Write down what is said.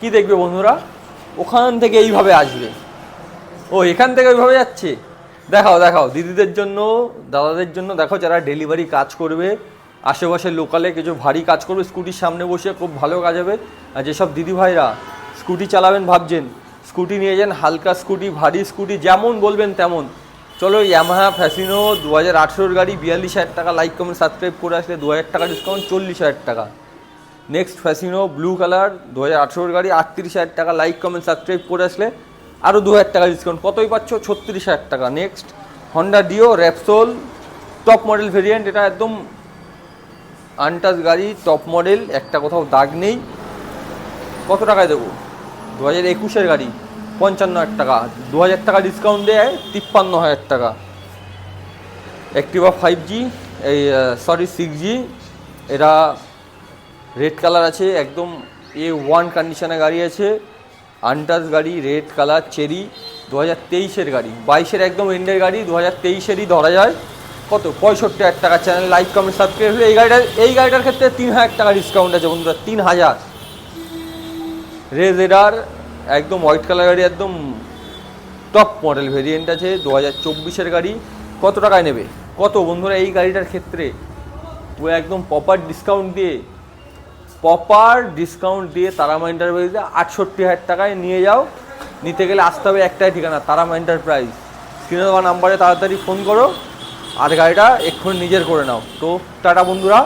কি দেখবে বন্ধুরা, ওখান থেকে এইভাবে আসবে। ও এখান থেকে ওইভাবে যাচ্ছে। দেখাও দেখাও দিদিদের জন্য, দাদাদের জন্য দেখো, যারা ডেলিভারি কাজ করবে, আশেপাশে লোকালে কিছু ভারী কাজ করবে, স্কুটির সামনে বসে খুব ভালো কাজ হবে। আর যেসব দিদিভাইরা স্কুটি চালাবেন ভাবছেন, স্কুটি নিয়ে যান, হালকা স্কুটি, ভারী স্কুটি, যেমন বলবেন তেমন। চলো ইয়ামাহা ফ্যাসিনো 2018 গাড়ি, 42,000 টাকা। লাইক কমেন্ট সাবস্ক্রাইব করে আসলে 2,000 টাকা ডিসকাউন্ট, 40,000 টাকা। নেক্সট ফ্যাসিনো ব্লু কালার 2018 গাড়ি, 38,000 টাকা। লাইক কমেন্ট সাবস্ক্রাইব করে আসলে আরও 2,000 টাকা ডিসকাউন্ট, কতই পাচ্ছ? 36,000 টাকা। Next Honda deo Repsol top model variant, এটা একদম আনটাচ গাড়ি, টপ মডেল, একটা কোথাও দাগ নেই। কত টাকায় দেবো? 2021-এর গাড়ি, 55,000 টাকা। 2,000 টাকা ডিসকাউন্ট দেয় 53,000 টাকা। অ্যাক্টিভা 5G, এই 6G, এটা রেড কালার আছে, একদম A1 কন্ডিশনে গাড়ি আছে, আনটাচ গাড়ি, রেড কালার, চেরি, 2023-এর গাড়ি, 22-এর একদম এন্ডের গাড়ি, 2023-এরই ধরা যায়। কত? 65,000 টাকা। চ্যানেল লাইক কমেন্ট সাবস্ক্রাইব হলে এই গাড়িটার ক্ষেত্রে 3,000 টাকা ডিসকাউন্ট আছে বন্ধুরা, 3,000। রেজার একদম হোয়াইট কালার গাড়ি, একদম টপ মডেল ভেরিয়েন্ট আছে, 2024-এর গাড়ি। কত টাকায় নেবে? কত বন্ধুরা এই গাড়িটার ক্ষেত্রে? ও একদম প্রপার ডিসকাউন্ট দিয়ে তারামা এন্টারপ্রাইজে 68,000 টাকায় নিয়ে যাও। নিতে গেলে আসতে হবে একটাই ঠিকানা, তারামা এন্টারপ্রাইজ। স্ক্রিনে দেওয়া নাম্বারে তাড়াতাড়ি ফোন করো আর গাড়িটা এক্ষুনি নিজের করে নাও। তো টাটা বন্ধুরা।